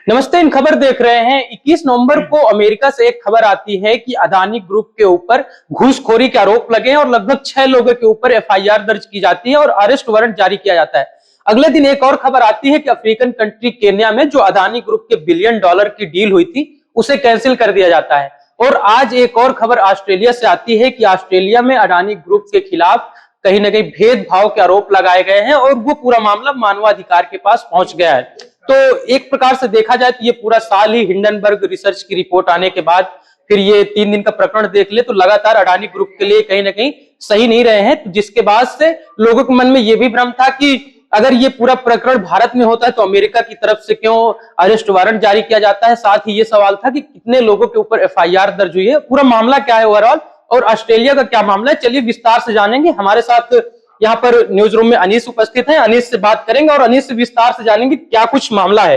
नमस्ते। इन खबर देख रहे हैं। 21 नवंबर को अमेरिका से एक खबर आती है कि अडानी ग्रुप के ऊपर घूसखोरी के आरोप लगे हैं और लगभग 6 लोगों के ऊपर एफआईआर दर्ज की जाती है और अरेस्ट वारंट जारी किया जाता है। अगले दिन एक और खबर आती है कि अफ्रीकन कंट्री केन्या में जो अडानी ग्रुप के $1 बिलियन की डील हुई थी उसे कैंसिल कर दिया जाता है। और आज एक और खबर ऑस्ट्रेलिया से आती है कि ऑस्ट्रेलिया में अडानी ग्रुप के खिलाफ कहीं ना कहीं भेदभाव के आरोप लगाए गए हैं और वो पूरा मामला मानवाधिकार के पास पहुंच गया है। तो एक प्रकार से देखा जाए तो ये पूरा साल ही हिंडनबर्ग रिसर्च की रिपोर्ट आने के बाद फिर ये 3 दिन का प्रकरण देख ले तो लगातार अडानी ग्रुप के लिए कहीं ना कहीं सही नहीं रहे हैं। तो जिसके बाद से लोगों के मन में ये भी भ्रम था कि अगर ये पूरा प्रकरण भारत में होता है तो अमेरिका की तरफ से क्यों अरेस्ट वारंट जारी किया जाता है। साथ ही ये सवाल था कि कितने लोगों के ऊपर एफआईआर दर्ज हुई है, पूरा मामला क्या है ओवरऑल और ऑस्ट्रेलिया का क्या मामला है। चलिए विस्तार से जानेंगे। हमारे साथ यहाँ पर न्यूज रूम में अनीस उपस्थित हैं। अनीस से बात करेंगे और अनीस से विस्तार से जानेंगे क्या कुछ मामला है।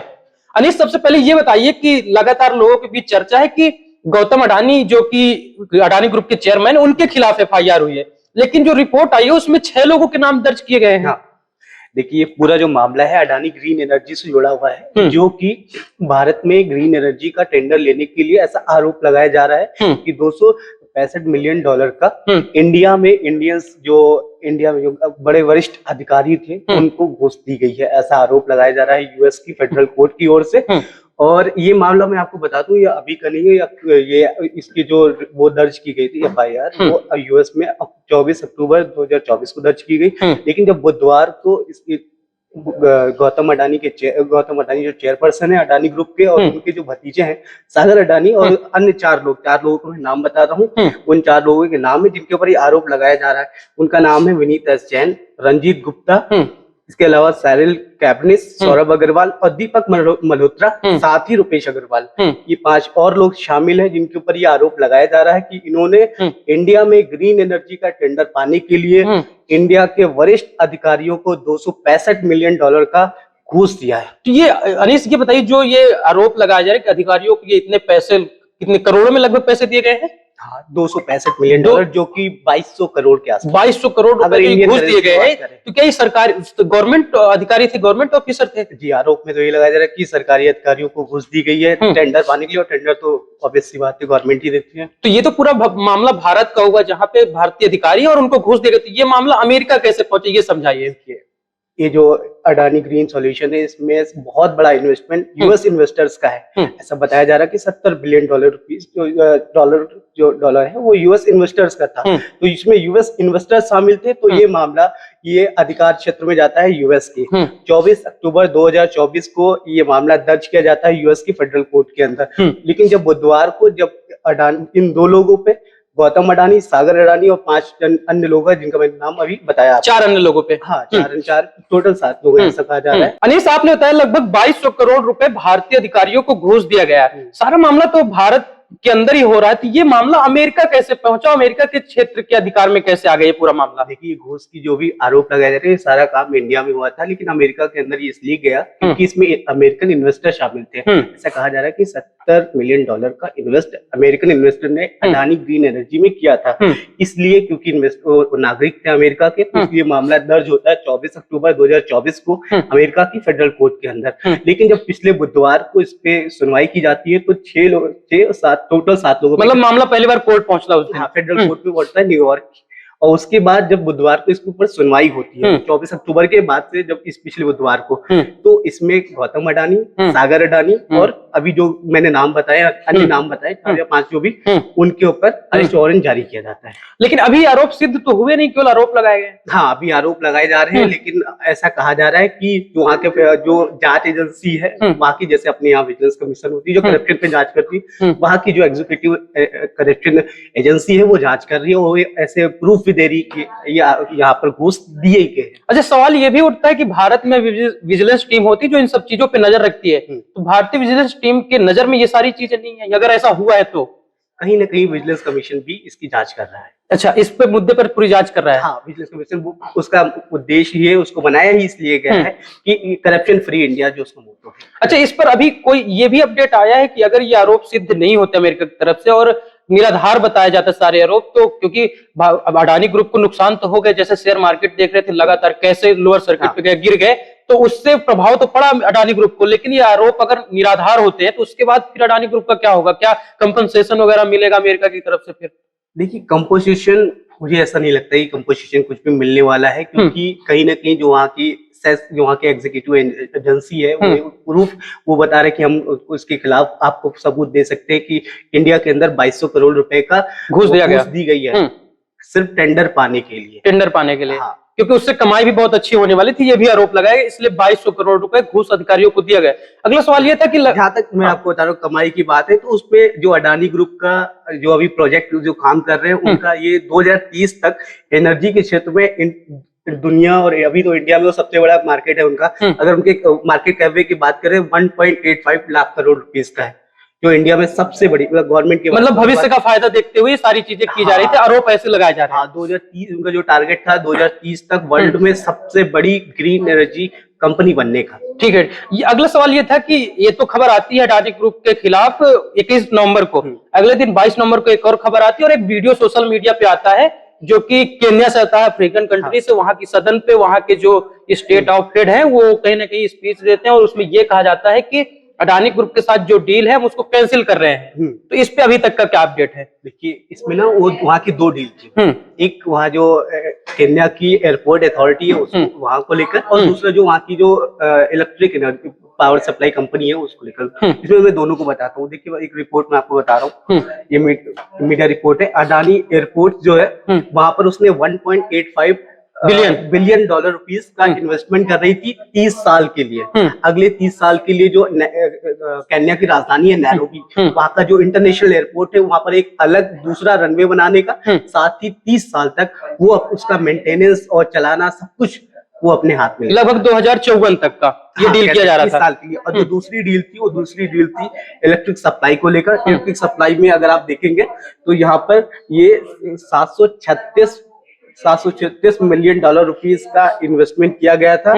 अनीस, सबसे पहले ये बताइए कि लगातार लोगों के बीच चर्चा है कि गौतम अडानी जो कि अडानी ग्रुप के चेयरमैन, उनके खिलाफ एफआईआर हुई है, लेकिन जो रिपोर्ट आई है उसमें 6 लोगों के नाम दर्ज किए गए हैं। देखिए, पूरा जो मामला है अडानी ग्रीन एनर्जी से जुड़ा हुआ है, जो कि भारत में ग्रीन एनर्जी का टेंडर लेने के लिए ऐसा आरोप लगाया जा रहा है कि $265 मिलियन का इंडिया में जो बड़े वरिष्ठ अधिकारी थे उनको घूस दी गई है, ऐसा आरोप लगाया जा रहा है यूएस की फेडरल कोर्ट की ओर से। और ये मामला मैं आपको बता दूं, ये अभी का नहीं है, ये इसकी जो वो दर्ज की गई थी एफआईआर, वो यूएस में 24 अक्टूबर 2024 को दर्ज की गई। लेकिन जब बुधवार को इसकी गौतम अडानी जो चेयरपर्सन है अडानी ग्रुप के, और उनके जो भतीजे हैं सागर अडानी और अन्य 4 लोगों को मैं नाम बता रहा हूँ। उन 4 लोगों के नाम है जिनके ऊपर ये आरोप लगाया जा रहा है। उनका नाम है विनीत एस जैन, रंजीत गुप्ता, इसके अलावा सैरिल कैबनिस, सौरभ अग्रवाल और दीपक मल्होत्रा, साथ ही रुपेश अग्रवाल। ये 5 और लोग शामिल हैं जिनके ऊपर ये आरोप लगाया जा रहा है कि इन्होंने इंडिया में ग्रीन एनर्जी का टेंडर पाने के लिए इंडिया के वरिष्ठ अधिकारियों को $265 मिलियन का घूस दिया है। तो ये अनीस ये बताइए, जो ये आरोप लगाया जा रहा है कि अधिकारियों को ये इतने पैसे, कितने करोड़ों में लगभग पैसे दिए गए हैं? हाँ, $265 मिलियन, जो कि 2200 करोड़ के आसपास। 2200 करोड़ रुपए घूस दिए गए हैं। तो क्या ये सरकारी गवर्नमेंट अधिकारी थे, गवर्नमेंट ऑफिसर थे? जी, आरोप में तो ये लगाया जा रहा है कि सरकारी अधिकारियों को घूस दी गई है टेंडर पाने के लिए, और टेंडर तो ऑब्वियस सी बात है गवर्नमेंट ही देती है। तो ये तो पूरा मामला भारत का होगा जहाँ पे भारतीय अधिकारी और उनको घूस देगा। तो ये मामला अमेरिका कैसे पहुंचे, ये समझाइए। ये जो अडानी ग्रीन सॉल्यूशन है, इसमें बहुत बड़ा इन्वेस्टमेंट यूएस इन्वेस्टर्स का है। ऐसा बताया जा रहा है कि $70 बिलियन जो डॉलर है वो यूएस इन्वेस्टर्स का था। तो इसमें यूएस इन्वेस्टर्स शामिल थे। तो ये मामला ये अधिकार क्षेत्र में जाता है यूएस के। 24 अक्टूबर 2024 को ये मामला दर्ज किया जाता है यूएस की फेडरल कोर्ट के अंदर। लेकिन जब बुधवार को अडानी, इन 2 लोगों पे, गौतम अडानी, सागर अडानी और 5 अन्य लोग हैं जिनका मैंने नाम अभी बताया, 4 अन्य लोगों पे, हाँ 4 टोटल 7 लोग ऐसा कहा जा रहा है। अनीस, आपने बताया लगभग 2200 करोड़ रुपए भारतीय अधिकारियों को घूस दिया गया है। सारा मामला तो भारत के अंदर ही हो रहा है। तो ये मामला अमेरिका कैसे पहुंचा, अमेरिका के क्षेत्र के अधिकार में कैसे आ गया ये पूरा मामला? देखिए, घूस की जो भी आरोप लगाए जा रहे हैं, सारा काम इंडिया में हुआ था, लेकिन अमेरिका के अंदर ये इसलिए गया क्योंकि इसमें अमेरिकन इन्वेस्टर शामिल थे। ऐसा कहा जा रहा है कि $70 मिलियन का इन्वेस्ट अमेरिकन इन्वेस्टर ने अडानी ग्रीन एनर्जी में किया था। इसलिए क्योंकि नागरिक थे अमेरिका के, तो इसलिए मामला दर्ज होता है 24 अक्टूबर 2024 को अमेरिका की फेडरल कोर्ट के अंदर। लेकिन जब पिछले बुधवार को इस पे सुनवाई की जाती है तो 6 टोटल 7 लोगों, मतलब मामला पहली बार कोर्ट पहुंचता है, फेडरल कोर्ट में पहुंचता है न्यूयॉर्क। और उसके बाद जब बुधवार को इसके ऊपर सुनवाई होती है 24 अक्टूबर के बाद से, जब इस पिछले बुधवार को, तो इसमें गौतम अडानी, सागर अडानी और अभी जो मैंने नाम बताया, अन्य नाम बताए 4 या 5 जो भी, उनके ऊपर अरेस्ट वारंट जारी किया जाता है। लेकिन अभी आरोप सिद्ध तो हुए नहीं, केवल आरोप लगाए गए। हाँ, अभी आरोप लगाए जा रहे हैं। लेकिन ऐसा कहा जा रहा है कि वहाँ के जो जांच एजेंसी है, वहाँ की, जैसे अपने यहाँ विजिलेंस कमीशन होती है जो करप्शन पे जांच करती है, वहाँ की जो एग्जीक्यूटिव करप्शन एजेंसी है वो जांच कर रही है, वो ऐसे प्रूफ भी दे रही कि यहाँ पर घूस दिए गए। अच्छा, सवाल ये भी उठता है कि भारत में विजिलेंस टीम होती है जो इन सब चीजों पे नजर रखती है, तो भारतीय विजिलेंस टीम के नजर में ये सारी चीजें नहीं है। अगर ऐसा हुआ है तो कहीं ना कहीं विजिलेंस कमीशन भी इसकी जांच कर रहा है। अच्छा, इस पे मुद्दे पर पूरी जांच कर रहा है। हाँ, विजिलेंस कमीशन, उसका उद्देश्य ये, उसको बनाया ही इसलिए गया है कि करप्शन फ्री इंडिया जो उसका मोटो है। अच्छा, इस पर अभी कोई ये भी अपडेट आया है कि अगर ये आरोप सिद्ध नहीं होते अमेरिका की तरफ से और निराधार बताया जाता सारे आरोप, तो क्योंकि अडानी ग्रुप को नुकसान तो हो गया, जैसे शेयर मार्केट देख रहे थे लगातार कैसे लोअर सर्किट पे गए, गिर गए, तो उससे प्रभाव तो पड़ा अडानी ग्रुप को, लेकिन ये आरोप अगर निराधार होते हैं तो उसके बाद फिर अडानी ग्रुप का क्या होगा? क्या कंपनसेशन वगैरह मिलेगा अमेरिका की तरफ से फिर? देखिए, कंपोजिशन मुझे ऐसा नहीं लगता कि कंपोजिशन कुछ भी मिलने वाला है, क्योंकि कहीं ना कहीं जो वहाँ की सेस, जो वहाँ की एग्जीक्यूटिव एजेंसी है, वो प्रूफ वो बता रहे कि हम उसके खिलाफ आपको सबूत दे सकते हैं कि इंडिया के अंदर 2200 करोड़ रुपए का घूस दी गई है सिर्फ टेंडर पाने के लिए। टेंडर पाने के लिए, हाँ। क्योंकि उससे कमाई भी बहुत अच्छी होने वाली थी, ये भी आरोप लगाया, इसलिए 2200 करोड़ रुपए घूस अधिकारियों को दिया गया। अगला सवाल ये था कि जहां तक मैं आपको बता रहा हूँ कमाई की बात है, तो उसपे जो अडानी ग्रुप का जो अभी प्रोजेक्ट जो काम कर रहे हैं, उनका ये 2030 तक एनर्जी के क्षेत्र में दुनिया, और अभी तो इंडिया में वो सबसे बड़ा मार्केट है उनका, अगर उनके मार्केट कैप की बात करें 1.85 लाख करोड़ रुपीस का है, जो इंडिया में सबसे बड़ी गवर्नमेंट के मतलब भविष्य का फायदा देखते हुए सारी चीजें की जा रही थी, आरोप ऐसे लगाए जा रहे हैं। 2030 उनका जो टारगेट था 2030 तक वर्ल्ड में सबसे बड़ी ग्रीन एनर्जी कंपनी बनने का। ठीक है, ये अगला सवाल ये था कि ये तो खबर आती है अडानी ग्रुप के खिलाफ 21 नवंबर को, अगले दिन 22 नवंबर को एक और खबर आती है और एक वीडियो सोशल मीडिया पे आता है जो कि केन्या से आता है, अफ्रीकन कंट्री से। वहां की सदन पे वहां के जो स्टेट ऑफ हेड है वो कहीं ना कहीं स्पीच देते हैं और उसमें ये कहा जाता है कि अडानी ग्रुप के साथ जो डील है हम उसको कैंसिल कर रहे हैं। तो इस पे अभी तक का क्या अपडेट है? देखिए, इसमें ना वो वहाँ की 2 डील थी। एक वहाँ जो केन्या की एयरपोर्ट अथॉरिटी है उसको वहाँ को लेकर, और दूसरा जो वहाँ की जो electric energy power supply company है उसको लेकर। इसमें मैं दोनों को बताता हूँ। देखिए, एक रिपोर्ट मैं आपको बता रहा हूँ, ये मीडिया रिपोर्ट है। अडानी एयरपोर्ट जो है वहां पर उसने 1.85 बिलियन डॉलर रुपीस का इन्वेस्टमेंट कर रही थी 30 साल के लिए। अगले 30 साल के लिए जो केन्या की राजधानी है नैरोबी, वहां का जो इंटरनेशनल एयरपोर्ट है वहां पर एक अलग दूसरा रनवे बनाने का, साथ ही 30 साल तक वो उसका मेंटेनेंस और चलाना सब कुछ वो अपने हाथ में, लगभग 2054 तक का ये डील किया जा रहा था। साल के लिए। और जो दूसरी डील थी वो दूसरी डील थी इलेक्ट्रिक सप्लाई को लेकर। इलेक्ट्रिक सप्लाई में अगर आप देखेंगे तो यहाँ पर ये 736 मिलियन डॉलर रुपीस का इन्वेस्टमेंट किया गया था,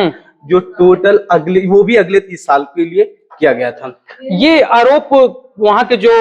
जो टोटल वो भी अगले 30 साल के लिए किया गया था। ये आरोप वहां के जो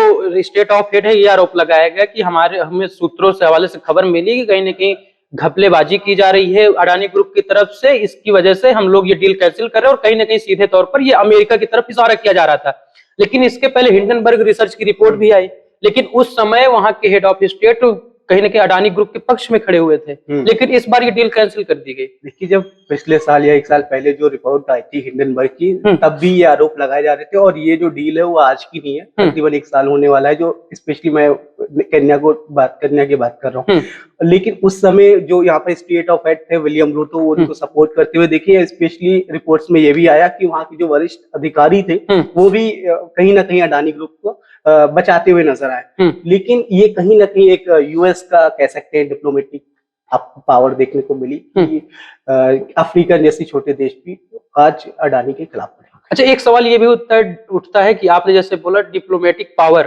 स्टेट ऑफ हेड है ये आरोप लगाया गया कि हमें सूत्रों से हवाले से खबर मिली कि कहीं ना कहीं घपलेबाजी की जा रही है अडानी ग्रुप की तरफ से, इसकी वजह से हम लोग ये डील कैंसिल कर रहे हैं, और कहीं ना कहीं सीधे तौर पर ये अमेरिका की तरफ इशारा किया जा रहा था। लेकिन इसके पहले हिंडनबर्ग रिसर्च की रिपोर्ट भी आई, लेकिन उस समय वहां के हेड ऑफ स्टेट कहीं ना कहीं अडानी ग्रुप के पक्ष में खड़े हुए थे, लेकिन इस बार ये डील कैंसिल कर दी गई। देखिए, जब पिछले साल या 1 साल पहले जो रिपोर्ट आई थी हिंडनबर्ग की, तब भी ये आरोप लगाए जा रहे थे, और ये जो डील है वो आज की नहीं है, तकरीबन 1 साल होने वाला है, जो स्पेशली मैं केन्या की बात कर रहा हूँ। लेकिन उस समय जो यहाँ पर स्टेट ऑफ हेड थे विलियम रूटो, वो उनको सपोर्ट करते हुए देखिए, स्पेशली रिपोर्ट्स में ये भी आया कि वहाँ के जो वरिष्ठ अधिकारी थे वो भी कहीं ना कहीं अडानी ग्रुप को बचाते हुए नजर आए। लेकिन ये कहीं ना कहीं एक यूएस का कह सकते हैं डिप्लोमेटिक पावर देखने को मिली कि अफ्रीका जैसे छोटे देश भी आज अडानी के खिलाफ खड़े। अच्छा, एक सवाल ये भी उठता है कि आपने जैसे बोला डिप्लोमेटिक पावर,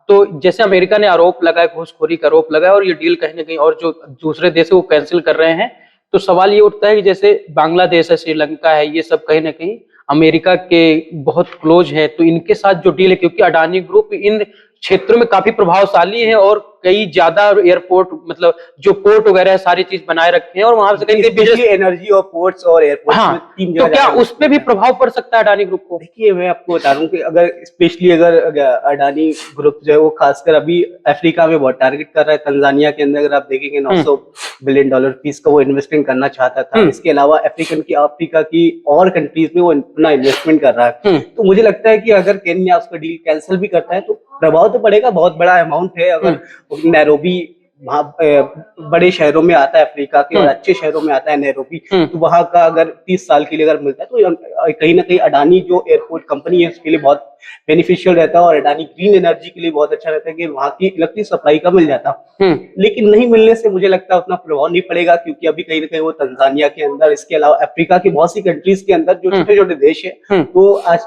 तो जैसे अमेरिका ने आरोप लगाया, घूसखोरी का आरोप लगाया, और ये डील कहीं ना कहीं और जो दूसरे देश है वो कैंसिल कर रहे हैं, तो सवाल ये उठता है कि जैसे बांग्लादेश है, श्रीलंका है, ये सब कहीं ना कहीं अमेरिका के बहुत क्लोज है, तो इनके साथ जो डील है, क्योंकि अडानी ग्रुप इन क्षेत्रों में काफी प्रभावशाली है और कई ज्यादा एयरपोर्ट, मतलब जो पोर्ट वगैरह है, सारी चीज बनाए रखे हैं, और वहां से कहीं एनर्जी और पोर्ट्स और एयरपोर्ट में 3 जगह। तो क्या उस पे भी प्रभाव पड़ सकता है अडानी ग्रुप को? देखिए, मैं आपको बता रहा हूँ कि अगर स्पेशली अगर अडानी ग्रुप जो है वो खासकर अभी अफ्रीका में बहुत टारगेट कर रहा है। तंजानिया के अंदर अगर आप देखेंगे 900 बिलियन डॉलर फीस का वो इन्वेस्टमेंट करना चाहता था। इसके अलावा अफ्रीका की और कंट्रीज में वो अपना इन्वेस्टमेंट कर रहा है। तो मुझे लगता है कि अगर केन्या उसका डील कैंसिल भी करता है तो प्रभाव तो पड़ेगा, बहुत बड़ा अमाउंट है। अगर नैरोबी बड़े शहरों में आता है अफ्रीका के, और अच्छे शहरों में आता है नैरोबी, तो वहां का अगर 30 साल के लिए अगर मिलता है तो कहीं ना कहीं अडानी जो एयरपोर्ट कंपनी है उसके लिए बहुत बेनिफिशियल रहता है, और अडानी ग्रीन एनर्जी के लिए बहुत अच्छा रहता है कि वहां की इलेक्ट्रिक सप्लाई का मिल जाता। लेकिन नहीं मिलने से मुझे लगता है उतना प्रभाव नहीं पड़ेगा, क्योंकि अभी कहीं ना कहीं वो तंजानिया के अंदर, इसके अलावा अफ्रीका की बहुत सी कंट्रीज के अंदर जो छोटे छोटे देश है वो आज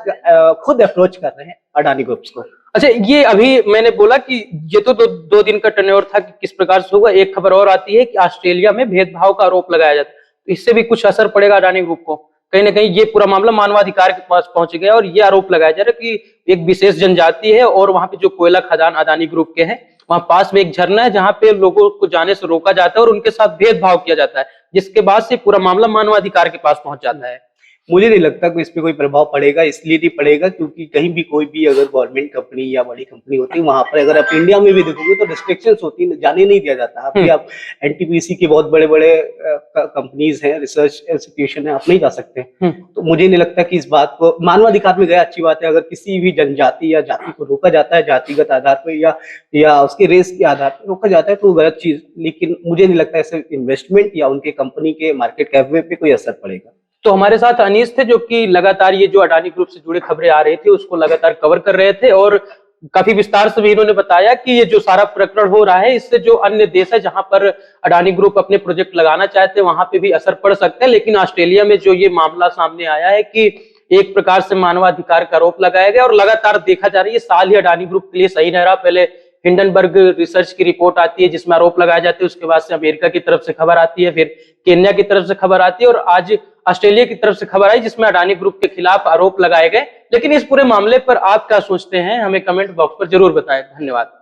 खुद अप्रोच कर रहे हैं अडानी ग्रुप्स को। अच्छा, ये अभी मैंने बोला कि ये तो दो दिन का टर्नओवर था कि किस प्रकार से होगा। एक खबर और आती है कि ऑस्ट्रेलिया में भेदभाव का आरोप लगाया जाता है, तो इससे भी कुछ असर पड़ेगा अडानी ग्रुप को। कहीं ना कहीं ये पूरा मामला मानवाधिकार के पास पहुंच गया, और ये आरोप लगाया जा रहा है कि एक विशेष जनजाति है और वहां पे जो कोयला खदान अडानी ग्रुप के हैं, वहां पास में एक झरना है जहां पे लोगों को जाने से रोका जाता है और उनके साथ भेदभाव किया जाता है, जिसके बाद से पूरा मामला मानवाधिकार के पास पहुंच जाता है। मुझे नहीं लगता कि इस पे कोई प्रभाव पड़ेगा, इसलिए नहीं पड़ेगा क्योंकि कहीं भी कोई भी अगर गवर्नमेंट कंपनी या बड़ी कंपनी होती है, वहां पर अगर आप इंडिया में भी देखोगे तो रिस्ट्रिक्शंस होती है, जाने नहीं दिया जाता। आप आप एनटीपीसी के बहुत बड़े बड़े कंपनीज हैं, रिसर्च इंस्टीट्यूशन है, आप नहीं जा सकते। तो मुझे नहीं लगता कि इस बात को, मानवाधिकार में गया अच्छी बात है, अगर किसी भी जनजाति या जाति को रोका जाता है जातिगत आधार पर या उसके रेस के आधार पर रोका जाता है तो गलत चीज, लेकिन मुझे नहीं लगता ऐसे इन्वेस्टमेंट या उनके कंपनी के मार्केट कैप पे कोई असर पड़ेगा। तो हमारे साथ अनीस थे जो कि लगातार ये जो अडानी ग्रुप से जुड़े खबरें आ रही थी उसको लगातार कवर कर रहे थे और काफी विस्तार से भी इन्होंने बताया कि ये जो सारा प्रकरण हो रहा है इससे जो अन्य देश है जहां पर अडानी ग्रुप अपने प्रोजेक्ट लगाना चाहते हैं वहां पे भी असर पड़ सकता है। लेकिन ऑस्ट्रेलिया में जो ये मामला सामने आया है कि एक प्रकार से मानवाधिकार का आरोप लगाया गया और लगातार देखा जा रहा है ये साल ही अडानी ग्रुप के लिए सही नहीं रहा। पहले हिंडनबर्ग रिसर्च की रिपोर्ट आती है जिसमें आरोप लगाए जाते हैं, उसके बाद से अमेरिका की तरफ से खबर आती है, फिर केन्या की तरफ से खबर आती है और आज ऑस्ट्रेलिया की तरफ से खबर आई जिसमें अडानी ग्रुप के खिलाफ आरोप लगाए गए। लेकिन इस पूरे मामले पर आप क्या सोचते हैं हमें कमेंट बॉक्स पर जरूर बताएं। धन्यवाद।